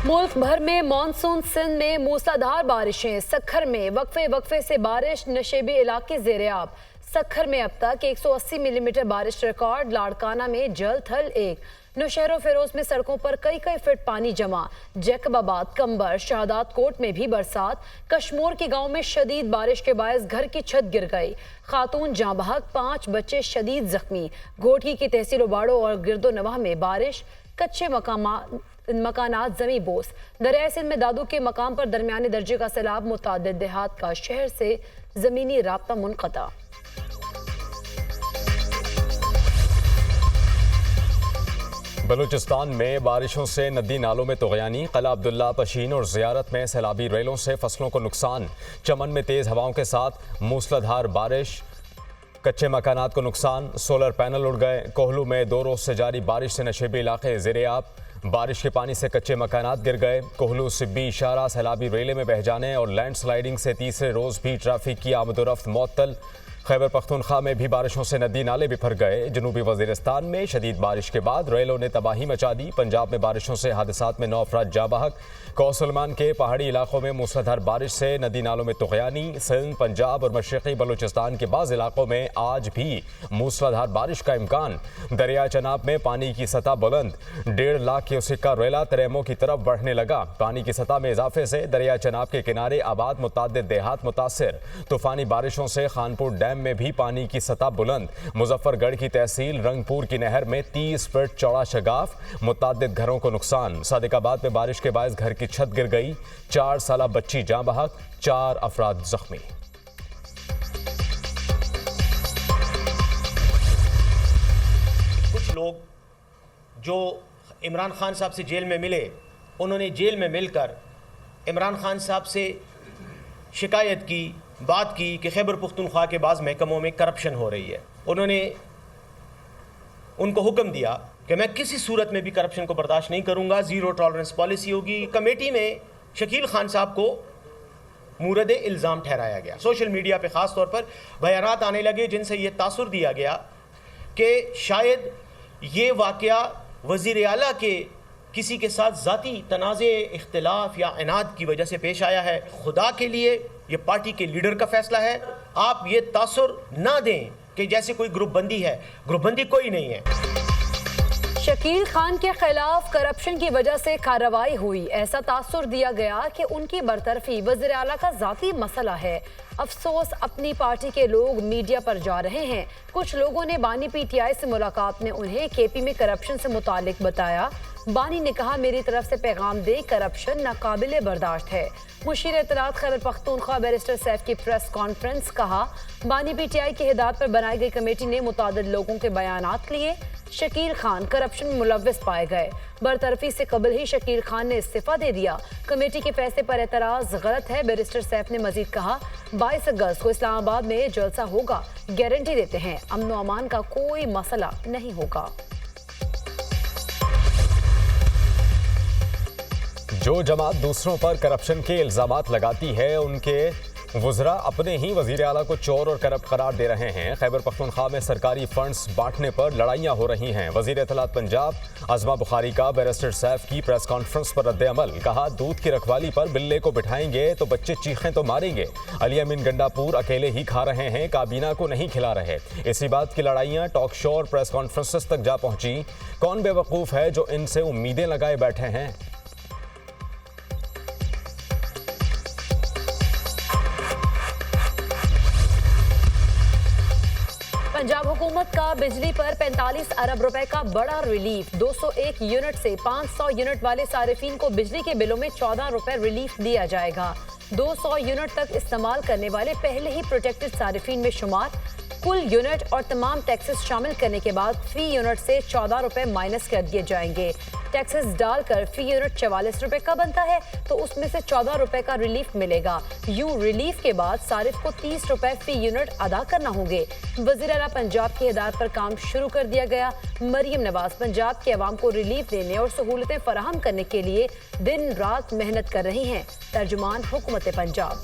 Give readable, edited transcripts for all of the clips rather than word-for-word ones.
मुल्क भर में मानसून सिंध में मूसलाधार बारिशें। सखर में वक्फे से बारिश, नशेबी इलाके ज़ेर-ए-आब। सखर में अब तक 180 मिलीमीटर बारिश रिकॉर्ड। लाड़काना में जल थल 1। नौशहरो फिरोज में सड़कों पर कई फीट पानी जमा। जैकबाबाद, कंबर, शहादात कोट में भी बरसात। कश्मोर के गांव में शदीद बारिश के बायस घर की छत गिर गई। खातून जाँ बहक, 5 बच्चे शदीद जख्मी। घोटकी की तहसील उबाड़ो और गिरदोनवाह में बारिश। कच्चे मकानात जमी बोस। दरियाए सिंध में दादू के मकाम पर दरमियाने दर्जे का सैलाब। मुतादिद देहात का शहर से जमीनी राब्ता मुनक़ता। बलूचिस्तान में बारिशों से नदी नालों में तुग़यानी। क़िला अब्दुल्ला, पशीन और ज़ियारत में सैलाबी रेलों से फसलों को नुकसान। चमन में तेज़ हवाओं के साथ मूसलाधार बारिश। कच्चे मकानात को नुकसान। सोलर पैनल उड़ गए। कोहलू में 2 रोज़ से जारी बारिश से नशेबी इलाके ज़ेर-ए-आब। बारिश के पानी से कच्चे मकानात गिर गए। कोहलू सिब्बी इशारा सैलाबी रेले में बह जाने और लैंडस्लाइडिंग से तीसरे रोज़ भी ट्रैफिक की आमदोरफ्त मुअत्तल। खैबर पख्तूनख्वा में भी बारिशों से नदी नाले बिफर गए। जनूबी वज़ीरिस्तान में शदीद बारिश के बाद रेलों ने तबाही मचा दी। पंजाब में बारिशों से हादसात में 9 अफराद जाँ बहक। कौसलमान के पहाड़ी इलाकों में मूसलाधार बारिश से नदी नालों में तुग़यानी। सिंध, पंजाब और मशरक़ी बलूचिस्तान के बाज़ इलाकों में आज भी मूसलाधार बारिश का इम्कान। दरिया चनाब में पानी की सतह बुलंद। 1.5 लाख क्यूसेक का रेला तरेमो की तरफ बढ़ने लगा। पानी की सतह में इजाफे से दरिया चनाब के किनारे आबाद मुतादिद देहात मुतासिर। तूफ़ानी बारिशों से खानपुर डैम में भी पानी की सतह बुलंद। मुजफ्फरगढ़ की तहसील रंगपुर की नहर में 30 फीट चौड़ा शगाफ। मुतादिद घरों को नुकसान। सादिकाबाद में बारिश के बायस घर की छत गिर गई। 4 साला बच्ची जाँ बहक, 4 अफराद जख्मी। कुछ लोग जो इमरान खान साहब से जेल में मिले, उन्होंने जेल में मिलकर इमरान खान साहब से शिकायत की, बात की कि खैबर पख्तूनख्वा के बाज़ महकमों में करप्शन हो रही है। उन्होंने उनको हुक्म दिया कि मैं किसी सूरत में भी करप्शन को बर्दाश्त नहीं करूंगा, ज़ीरो टॉलरेंस पॉलिसी होगी। कमेटी में शकील खान साहब को मूरद इल्ज़ाम ठहराया गया। सोशल मीडिया पे ख़ास तौर पर बयानात आने लगे जिनसे ये तासुर दिया गया कि शायद ये वाक़या वज़ीर आला के किसी के साथ ज़ाती तनाज़े, इख्तिलाफ या इनाद की वजह से पेश आया है। खुदा के लिए ये पार्टी के लीडर का फैसला है। आप ये तासुर ना दें कि जैसे कोई ग्रुप बंदी है। ग्रुप बंदी कोई नहीं है। शकील खान के खिलाफ करप्शन की वजह से कार्रवाई हुई। ऐसा तासुर दिया गया कि उनकी बरतरफी वज़ीर आला का ज़ाती मसला है। अफसोस अपनी पार्टी के लोग मीडिया पर जा रहे हैं। कुछ लोगों ने बानी PTI से मुलाकात में उन्हें KP में करप्शन से मुतालिक बताया। बानी ने कहा, मेरी तरफ से पैगाम दे, करप्शन नाकाबिले बर्दाश्त है। मुशीर इत्तलात खैबर पख्तूनख्वा बैरिस्टर सैफ की प्रेस कॉन्फ्रेंस। कहा, बानी PTI की हिदायत पर बनाई गई कमेटी ने मुतादिद लोगों के बयानात लिए। शकील खान करप्शन में मुलव्वस पाए गए। बरतरफी से कबल ही शकील खान ने इस्तीफा दे दिया। कमेटी के फैसले पर एतराज़ गलत है। बैरिस्टर सैफ ने मजीद कहा, 22 अगस्त को इस्लामाबाद में जलसा होगा। गारंटी देते हैं अमन व अमान का कोई मसला नहीं होगा। जो जमात दूसरों पर करप्शन के इल्ज़ामात लगाती है, उनके वज़रा अपने ही वज़ीर आला को चोर और करप्ट करार दे रहे हैं। खैबर पख्तूनख्वा में सरकारी फंड्स बांटने पर लड़ाइयाँ हो रही हैं। वज़ीर इत्तलात पंजाब अज़मा बुखारी का बैरिस्टर सैफ की प्रेस कॉन्फ्रेंस पर रद्द-ए-अमल। कहा, दूध की रखवाली पर बिल्ले को बिठाएंगे तो बच्चे चीखें तो मारेंगे। अली अमीन गंडापुर अकेले ही खा रहे हैं, काबीना को नहीं खिला रहे। इसी बात की लड़ाइयाँ टॉक शो और प्रेस कॉन्फ्रेंसेस तक जा पहुँची। कौन बेवकूफ़ है जो इनसे उम्मीदें लगाए बैठे हैं। पंजाब हुकूमत का बिजली पर 45 अरब रुपए का बड़ा रिलीफ। 201 यूनिट से 500 यूनिट वाले सारिफीन को बिजली के बिलों में 14 रुपए रिलीफ दिया जाएगा। 200 यूनिट तक इस्तेमाल करने वाले पहले ही प्रोटेक्टेड सारिफीन में शुमार। कुल यूनिट और तमाम टैक्सेस शामिल करने के बाद फी यूनिट से 14 रुपए माइनस कर दिए जाएंगे। टैक्सेस डालकर फी यूनिट 44 रुपए का बनता है, तो उसमें से 14 रुपए का रिलीफ मिलेगा। यूं रिलीफ के बाद सारिफ को 30 रुपए फी यूनिट अदा करना होंगे। वज़ीर आला पंजाब की हिदायत पर काम शुरू कर दिया गया। मरियम नवाज पंजाब के अवाम को रिलीफ देने और सहूलतें फराहम करने के लिए दिन रात मेहनत कर रही हैं। तर्जुमान हुकूमत पंजाब।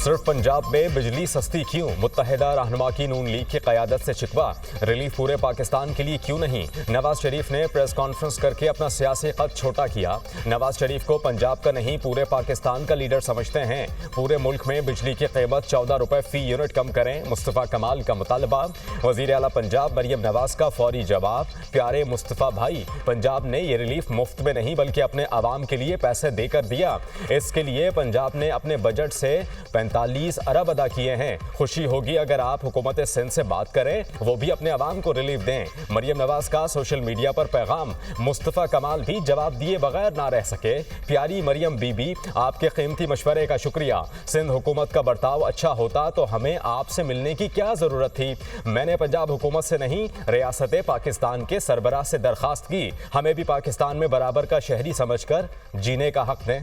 सिर्फ पंजाब में बिजली सस्ती क्यों? मुत्तहिदा रहनुमा की नून लीग की क़यादत से शिकवा। रिलीफ पूरे पाकिस्तान के लिए क्यों नहीं? नवाज शरीफ ने प्रेस कॉन्फ्रेंस करके अपना सियासी कद छोटा किया। नवाज शरीफ को पंजाब का नहीं पूरे पाकिस्तान का लीडर समझते हैं। पूरे मुल्क में बिजली की कीमत 14 रुपए फी यूनिट कम करें, मुस्तफ़ा कमाल का मुतालबा। वज़ीर आला पंजाब मरियम नवाज का फौरी जवाब, प्यारे मुस्तफ़ा भाई, पंजाब ने ये रिलीफ मुफ्त में नहीं बल्कि अपने आवाम के लिए पैसे देकर दिया। इसके लिए पंजाब ने अपने बजट से 45 अरब अदा किए हैं। खुशी होगी अगर आप हुकूमत सिंध से बात करें, वो भी अपने आवाम को रिलीफ दें। मरियम नवाज का सोशल मीडिया पर पैगाम, मुस्तफ़ा कमाल भी जवाब दिए बगैर ना रह सके। प्यारी मरियम बीबी, आपके कीमती मशवरे का शुक्रिया। सिंध हुकूमत का बर्ताव अच्छा होता तो हमें आपसे मिलने की क्या ज़रूरत थी? मैंने पंजाब हुकूमत से नहीं, रियासत पाकिस्तान के सरबराह से दरख्वास्त की, हमें भी पाकिस्तान में बराबर का शहरी समझकर जीने का हक दें।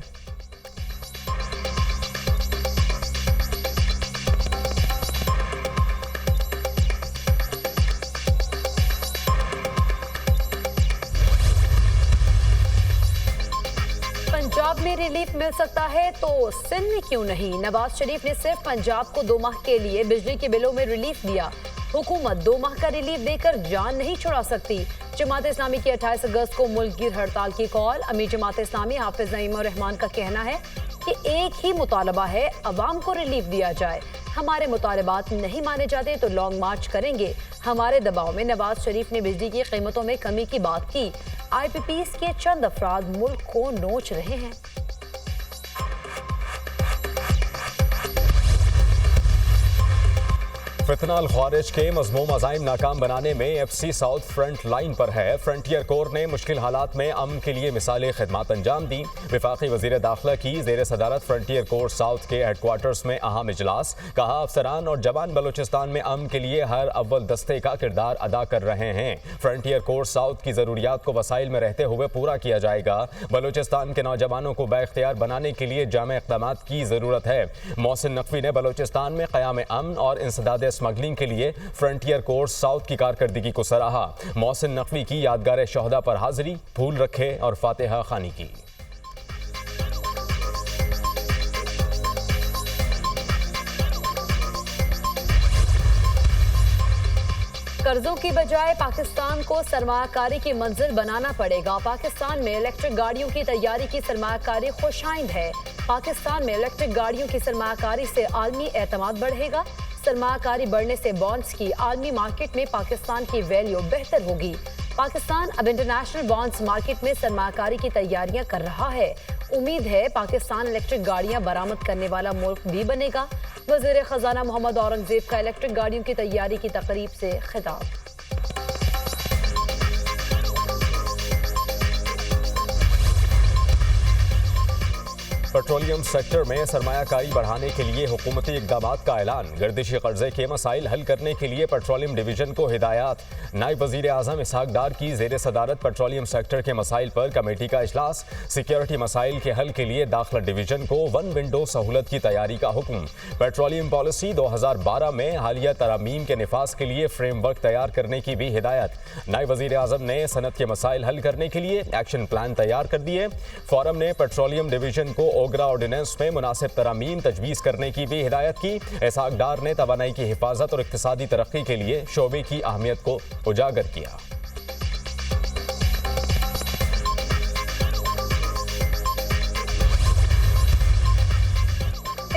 पंजाब में रिलीफ मिल सकता है तो सिंध में क्यों नहीं? नवाज शरीफ ने सिर्फ पंजाब को 2 माह के लिए बिजली के बिलों में रिलीफ दिया। हुकूमत 2 माह का रिलीफ देकर जान नहीं छुड़ा सकती। जमात इस्लामी की 28 अगस्त को मुल्कगीर हड़ताल की कॉल। अमीर जमात इस्लामी हाफिज नईम और रहमान का कहना है कि एक ही मुतालबा है, अवाम को रिलीफ दिया जाए। हमारे मुतालबात नहीं माने जाते तो लॉन्ग मार्च करेंगे। हमारे दबाव में नवाज शरीफ ने बिजली की कीमतों में कमी की बात की। IPPs के चंद अफराद मुल्क को नोच रहे हैं। फितना ख्वारिज के मज़मूम अज़ाइम नाकाम बनाने में FC साउथ फ्रंट लाइन पर है। फ्रंटियर कोर ने मुश्किल हालात में अमन के लिए मिसाली खिदमत अंजाम दी। वफाकी वज़ीर दाखिला की ज़ेर सदारत फ्रंटियर कोर साउथ के हेडक्वार्टर्स में अहम इजलास। कहा, अफसरान और जवान बलूचिस्तान में अमन के लिए हर अव्वल दस्ते का किरदार अदा कर रहे हैं। फ्रंटियर कोर साउथ की ज़रूरियात को वसाइल में रहते हुए पूरा किया जाएगा। बलूचिस्तान के नौजवानों को बाइख्तियार बनाने के लिए जामे इक़दामात की ज़रूरत है। मोहसिन नकवी ने बलूचिस्तान में क़याम अमन और इंसदाद स्मगलिंग के लिए फ्रंटियर कोर साउथ की कारकर्दगी को सराहा। मोहसिन नकवी की यादगार शोहदा पर हाजिरी, फूल रखे और फातिहा खानी की। कर्जों की बजाय पाकिस्तान को सरमायाकारी की मंजिल बनाना पड़ेगा। पाकिस्तान में इलेक्ट्रिक गाड़ियों की तैयारी की सरमायाकारी खुशाइंद है। पाकिस्तान में इलेक्ट्रिक गाड़ियों की सरमायाकारी से आलमी एतमाद बढ़ेगा। सरमायाकारी बढ़ने से बॉन्ड्स की आलमी मार्केट में पाकिस्तान की वैल्यू बेहतर होगी। पाकिस्तान अब इंटरनेशनल बॉन्ड्स मार्केट में सरमायाकारी की तैयारियां कर रहा है। उम्मीद है पाकिस्तान इलेक्ट्रिक गाड़ियां बरामद करने वाला मुल्क भी बनेगा। वज़ीर खजाना मोहम्मद औरंगजेब का इलेक्ट्रिक गाड़ियों की तैयारी की तकरीब से खिताब। पेट्रोलियम सेक्टर में सरमायाकारी बढ़ाने के लिए हुकूमती इक़दामात का ऐलान। गर्दिशी कर्जे के मसाइल हल करने के लिए पेट्रोलियम डिवीजन को हिदायत। नायब वज़ीर आज़म इसहाक डार की ज़ेर सदारत पेट्रोलियम सेक्टर के मसाइल पर कमेटी का इजलास। सिक्योरिटी मसाइल के हल के लिए दाखिला डिवीजन को 1 विंडो सहूलत की तैयारी का हुक्म। पेट्रोलियम पॉलिसी 2012 में हालिया तरामीम के निफाज के लिए फ्रेमवर्क तैयार करने की भी हिदायत। नायब वज़ीर आज़म ने सनत के मसाइल हल करने के लिए एक्शन प्लान तैयार कर दिए। फोरम ने पेट्रोलियम डिवीजन को ओगरा ऑर्डिनेंस में मुनासिब तरामीम तजवीज़ करने की भी हिदायत की। इसहाक डार ने तवानाई की हिफाजत और इक्तिसादी तरक्की के लिए शोबे की अहमियत को उजागर किया।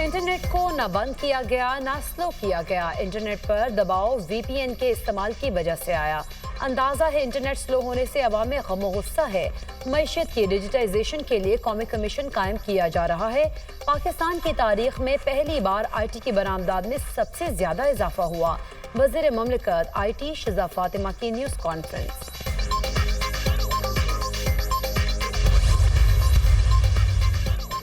इंटरनेट को न बंद किया गया न स्लो किया गया। इंटरनेट पर दबाव VPN के इस्तेमाल की वजह से आया। अंदाजा है इंटरनेट स्लो होने से अवाम में गम गुस्सा है। मईशत की डिजिटाइजेशन के लिए कौमी कमीशन कायम किया जा रहा है। पाकिस्तान की तारीख में पहली बार IT की बरामदात में सबसे ज्यादा इजाफा हुआ। वज़ीर ममलिकत IT शिजा फातिमा की न्यूज़ कॉन्फ्रेंस।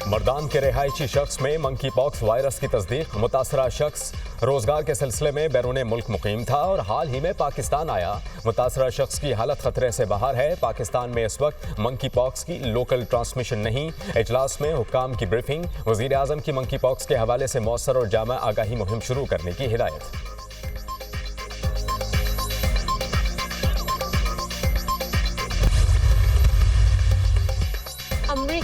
मर्दान के रिहायशी शख्स में मंकी पॉक्स वायरस की तस्दीक। मुतासरा शख्स रोजगार के सिलसिले में बैरून मुल्क मुकीम था और हाल ही में पाकिस्तान आया। मुतासरा शख्स की हालत खतरे से बाहर है। पाकिस्तान में इस वक्त मंकी पॉक्स की लोकल ट्रांसमिशन नहीं। इजलास में हुक्काम की ब्रीफिंग। वज़ीर आज़म की मंकी पॉक्स के हवाले से मौसर और जामा आगाही मुहिम शुरू करने की हिदायत।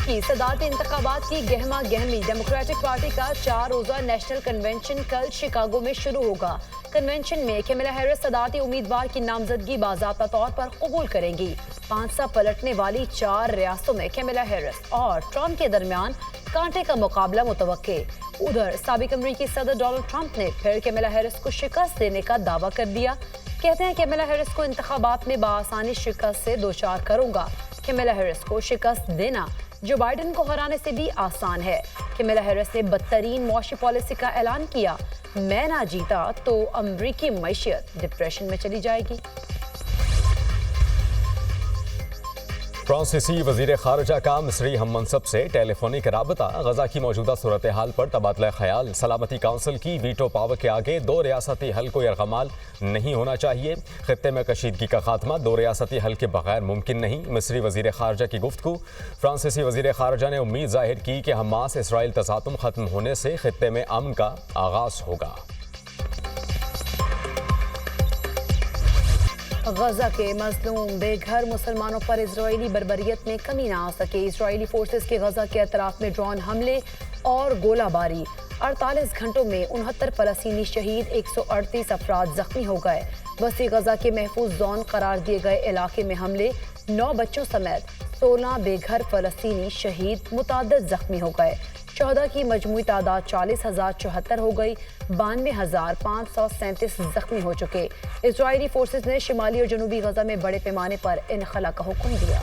की सदारती इंतखाबात की गहमा गहमी। डेमोक्रेटिक पार्टी का 4 रोजा नेशनल कन्वेंशन कल शिकागो में शुरू होगा। कन्वेंशन में कैमला हैरिस सदारती उम्मीदवार की नामजदगी बाज़ाब्ता तौर पर कबूल करेंगी। 5 सा पलटने वाली 4 रियासतों में कैमला हैरिस और ट्रंप के दरमियान कांटे का मुकाबला मुतवक्के। उधर साबिक अमरीकी सदर डोनाल्ड ट्रंप ने फिर कैमला हैरिस को शिकस्त देने का दावा कर दिया। कहते हैं कैमला हैरिस को इंतखाबात में बाआसानी शिकस्त से दोचार करूंगा। कैमला हैरिस को शिकस्त देना जो बाइडेन को हराने से भी आसान है। कैमला हैरिस ने बदतरीन मुआशी पॉलिसी का ऐलान किया। मैं ना जीता तो अमरीकी मईशत डिप्रेशन में चली जाएगी। फ्रांसीसी वजीर खारजा का मिस्री हम मनसब से टेलीफोनिक राबता। गजा की मौजूदा सूरत हाल पर तबादला ख्याल। सलामती काउंसिल की वीटो पावर के आगे 2 रियासती हल को यरगमाल नहीं होना चाहिए। खित्ते में कशीदगी का खात्मा 2 रियासती हल के बगैर मुमकिन नहीं। मिस्री वजीर खारजा की गुफ्तगू। फ्रांसीसी वजीर खारजा ने उम्मीद जाहिर की कि हमास इसराइल तसातुम खत्म होने से खित्ते में अमन का आगाज होगा। गजा के मजलूम बेघर मुसलमानों पर इजरायली बर्बरियत में कमी ना आ सके। इजरायली फोर्सेस के गजा के अतराफ में ड्रोन हमले और गोलाबारी। 48 घंटों में 69 फलस्तीनी शहीद, 138 अफराद जख्मी हो गए। वसी गजा के महफूज जोन करार दिए गए इलाके में हमले, 9 बच्चों समेत 16 बेघर फलस्तीनी शहीद, मुताद्दद जख्मी हो गए। 14 की मजमूई तादाद 40,074 हो गई। 92,537 जख्मी हो चुके। इजरायली फोर्सेस ने शिमाली और जनूबी गजा में बड़े पैमाने पर इनखला का हुक्म दिया।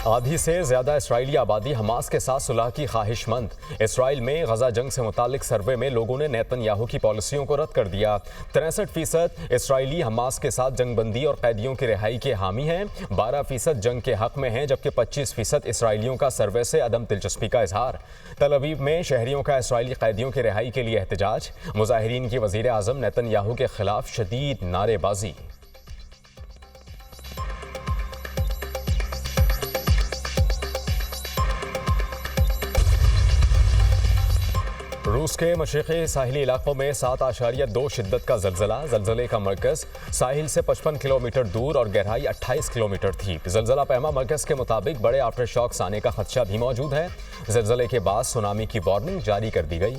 आधी से ज्यादा इसराइली आबादी हमास के साथ सुलह की ख्वाहिशमंद। इसराइल में गजा जंग से मुतालिक सर्वे में लोगों ने नेतन्याहू की पॉलिसियों को रद्द कर दिया। 63% इसराइली हमास के साथ जंगबंदी और कैदियों की रिहाई के हामी हैं। 12% जंग के हक में हैं, जबकि 25% इसराइलियों का सर्वे से अदम दिलचस्पी का इजहार। तल अवीव में शहरियों का इसराइली कैदियों की रिहाई के लिए एहतजाज। मुजाहिरीन की वजीर आजम नेतन्याहू के खिलाफ शदीद नारेबाजी। रूस के मशरिक़ी साहिली इलाकों में 7.2 शिद्दत का जल्जला। जल्जले का मरकज़ साहिल से 55 किलोमीटर दूर और गहराई 28 किलोमीटर थी। जल्जला पैमा मरकज़ के मुताबिक बड़े आफ्टर शॉक्स आने का खदशा भी मौजूद है। जल्जले के बाद सुनामी की वार्निंग जारी कर दी गई।